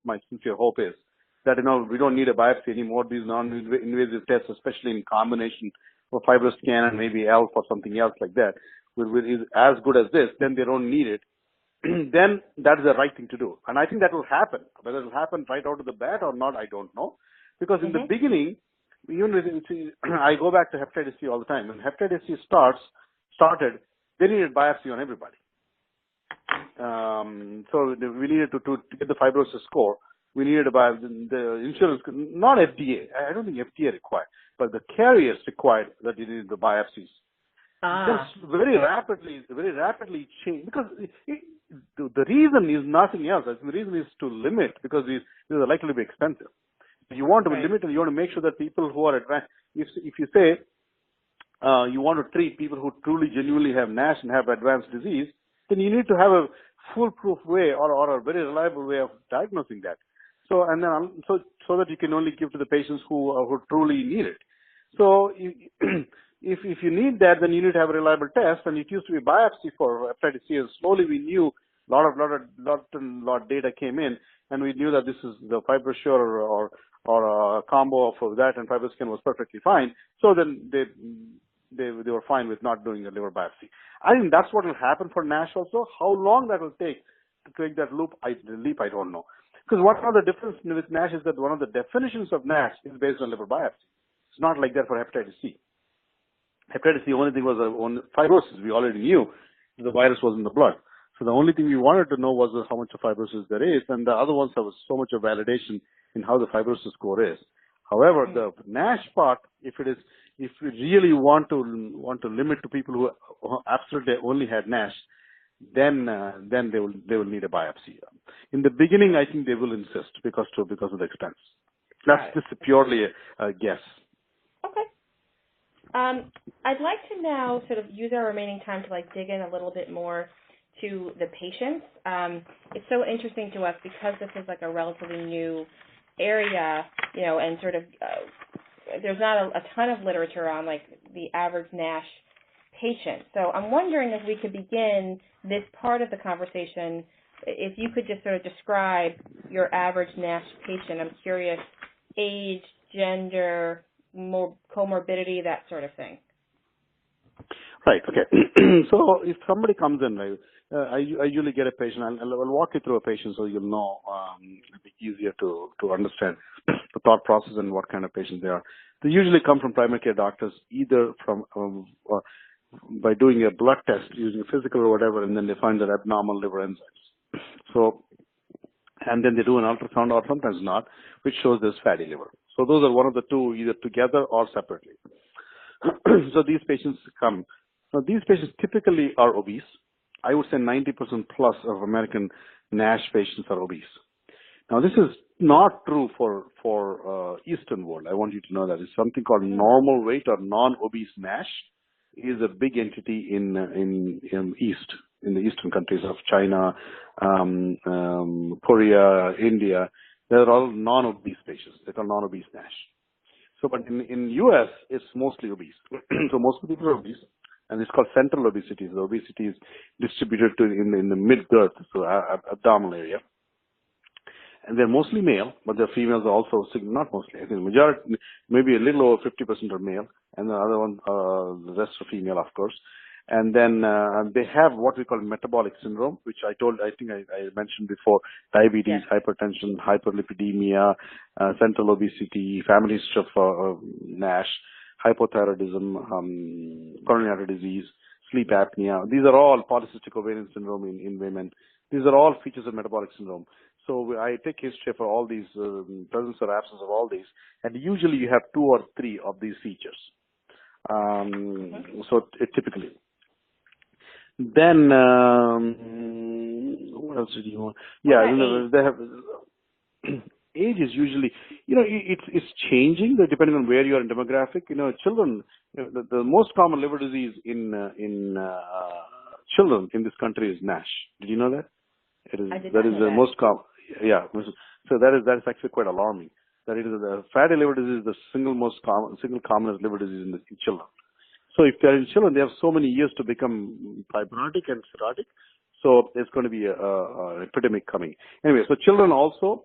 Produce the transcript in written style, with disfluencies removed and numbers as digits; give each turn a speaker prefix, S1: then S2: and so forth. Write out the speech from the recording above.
S1: my sincere hope is that, we don't need a biopsy anymore. These non-invasive tests, especially in combination with FibroScan and maybe ELF or something else like that, is as good as this, then they don't need it. Then that is the right thing to do. And I think that will happen. Whether it will happen right out of the bat or not, I don't know. Because in the beginning, even with, I go back to hepatitis C all the time. When hepatitis C started, they needed biopsy on everybody. So we needed to get the fibrosis score. We needed the insurance, not FDA. I don't think FDA required, but the carriers required that you needed the biopsies. Just very rapidly change, because the reason is nothing else. The reason is to limit, because these are likely to be expensive. You want to limit, and you want to make sure that people who are advanced, if you say you want to treat people who truly genuinely have NASH and have advanced disease, then you need to have a foolproof way or a very reliable way of diagnosing that. So so that you can only give to the patients who truly need it. So if you need that, then you need to have a reliable test, and it used to be biopsy for hepatitis C. And slowly we knew a lot data came in, and we knew that this is the FibroSure or a combo of that and FibroScan was perfectly fine. So then they were fine with not doing a liver biopsy. I think that's what will happen for NASH also. How long that will take to take that leap, I don't know. Because one of the difference with NASH is that one of the definitions of NASH is based on liver biopsy. It's not like that for hepatitis C. Hepatitis C, the only thing was on fibrosis. We already knew the virus was in the blood. So the only thing we wanted to know was how much of fibrosis there is, and the other ones there was so much of validation in how the fibrosis score is. However, the NASH part, if we really want to limit to people who absolutely only had NASH, then they will need a biopsy. In the beginning, I think they will insist because of the expense. That's just purely a guess.
S2: Okay. I'd like to now sort of use our remaining time to dig in a little bit more to the patients. It's so interesting to us because this is a relatively new area, and sort of there's not a ton of literature on the average NASH patient. So I'm wondering if we could begin this part of the conversation, if you could just sort of describe your average NASH patient. I'm curious, age, gender, comorbidity, that sort of thing.
S1: Right. Okay. So if somebody comes in, I usually get a patient. I'll walk you through a patient so you'll know. It'll be easier to understand the thought process and what kind of patient they are. They usually come from primary care doctors, either from by doing a blood test using a physical or whatever, and then they find their abnormal liver enzymes. So, and then they do an ultrasound or sometimes not, which shows there's fatty liver. So those are one of the two, either together or separately. So these patients come. Now these patients typically are obese. I would say 90% plus of American NASH patients are obese. Now this is not true for Eastern world. I want you to know that. It's something called normal weight or non-obese NASH is a big entity in the Eastern countries of China, Korea, India. They're all non-obese patients. They're called non-obese NASH. So, but in US, it's mostly obese. So most of the people are obese, and it's called central obesity. The obesity is distributed in the mid-girth, so abdominal area. And they're mostly male, but the females are also, not mostly, I think the majority, maybe a little over 50% are male, and the other one, the rest are female, of course. And then they have what we call metabolic syndrome, which I think I mentioned before: diabetes, hypertension, hyperlipidemia, central obesity, family history of NASH, hypothyroidism, coronary artery disease, sleep apnea. These are all polycystic ovarian syndrome in women. These are all features of metabolic syndrome. So I take history for all these, presence or absence of all these, and usually you have 2 or 3 of these features. So typically. Then, what else did you want? Yeah, they have, age is usually, it's changing depending on where you are in demographic. Children, the most common liver disease in children in this country is NASH. Did you know that? That is the most common. Yeah. So that is actually quite alarming. That it is the fatty liver disease is the single commonest liver disease in children. So if they're in children, they have so many years to become fibrotic and cirrhotic. So there's going to be an epidemic coming. Anyway, so children also,